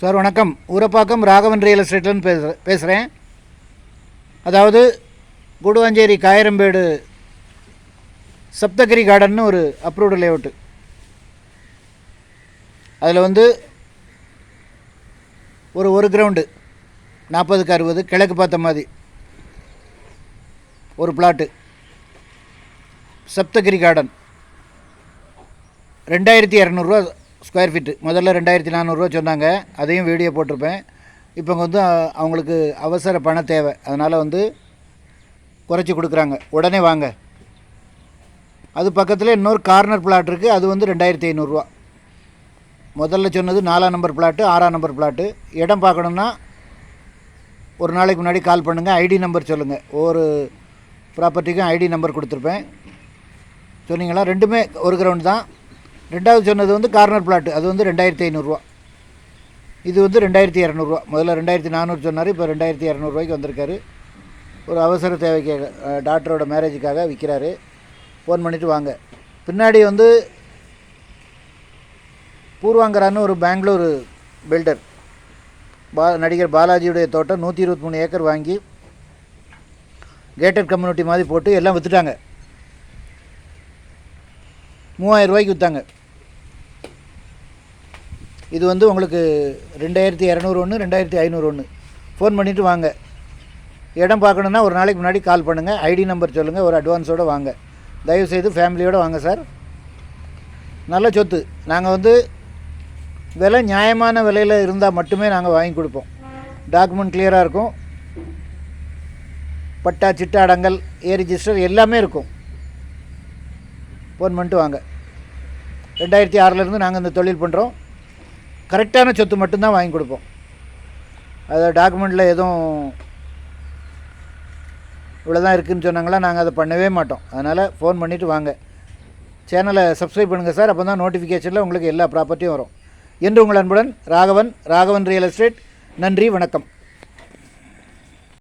Sir வணக்கம். Urapakkam Raghavan real எஸ்டேட்லேருந்து பேசுகிறேன். அதாவது கூடுவாஞ்சேரி காயரம்பேடு சப்தகிரி கார்டன்னு ஒரு அப்ரூவ்டு லேஅவுட்டு. அதில் வந்து ஒரு கிரவுண்டு 40க்கு 60 கிழக்கு பார்த்த மாதிரி ஒரு flat Saptagiri garden 2200 square feet. முதல்ல 2400 சொன்னாங்க, அதையும் வீடியோ போட்டிருப்பேன். இப்போ வந்து அவங்களுக்கு அவசர பண தேவை, அதனால் வந்து குறைச்சி கொடுக்குறாங்க, உடனே வாங்க. அது பக்கத்தில் இன்னொரு கார்னர் பிளாட் இருக்குது, அது வந்து 2500. முதல்ல சொன்னது 4ஆம் நம்பர் பிளாட்டு, 6ஆம் நம்பர் பிளாட்டு. இடம் பார்க்கணுன்னா ஒரு நாளைக்கு முன்னாடி கால் பண்ணுங்கள், ஐடி நம்பர் சொல்லுங்கள். ஒவ்வொரு ப்ராப்பர்ட்டிக்கும் ஐடி நம்பர் கொடுத்துருப்பேன். சொன்னீங்களா? ரெண்டுமே ஒரு கிரவுண்ட் தான். ரெண்டாவது சொன்னது வந்து கார்னர் பிளாட்டு, அது வந்து 2500. இது வந்து 2200. முதல்ல 2400 சொன்னார், இப்போ 2200 வந்திருக்காரு. ஒரு அவசர தேவைக்காக, டாக்டரோட மேரேஜுக்காக விற்கிறாரு. ஃபோன் பண்ணிவிட்டு வாங்க. பின்னாடி வந்து பூர்வாங்கரான்னு ஒரு பெங்களூர் பில்டர், நடிகர் பாலாஜியுடைய தோட்டம் 123 ஏக்கர் வாங்கி கேட்டட் கம்யூனிட்டி மாதிரி போட்டு எல்லாம் விற்றுட்டாங்க. 3000 ரூபாய்க்கு விற்றாங்க. இது வந்து உங்களுக்கு 2200 ஒன்று, 2500 ஒன்று. ஃபோன் பண்ணிவிட்டு வாங்க. இடம் பார்க்கணுன்னா ஒரு நாளைக்கு முன்னாடி கால் பண்ணுங்கள், ஐடி நம்பர் சொல்லுங்கள், ஒரு அட்வான்ஸோடு வாங்க. தயவுசெய்து ஃபேமிலியோடு வாங்க சார். நல்ல சொத்து. நாங்கள் வந்து விலை நியாயமான விலையில் இருந்தால் மட்டுமே நாங்கள் வாங்கி கொடுப்போம். டாக்குமெண்ட் கிளியராக இருக்கும், பட்டா சிட்டா அடங்கல் ரிஜிஸ்டர் எல்லாமே இருக்கும். ஃபோன் பண்ணிட்டு வாங்க. 2006லேருந்து நாங்கள் இந்த தொழில் பண்ணுறோம். கரெக்டான சொத்து மட்டும்தான் வாங்கி கொடுப்போம். அதை டாக்குமெண்ட்டில் எதுவும் இவ்வளோ தான் இருக்குதுன்னு சொன்னாங்களா, நாங்கள் அதை பண்ணவே மாட்டோம். அதனால் ஃபோன் பண்ணிவிட்டு வாங்க. சேனலை சப்ஸ்கிரைப் பண்ணுங்கள் சார், அப்போ தான் நோட்டிஃபிகேஷனில் உங்களுக்கு எல்லா ப்ராப்பர்ட்டியும் வரும். என்று உங்கள் அன்புடன் ராகவன் ரியல் எஸ்டேட். நன்றி, வணக்கம்.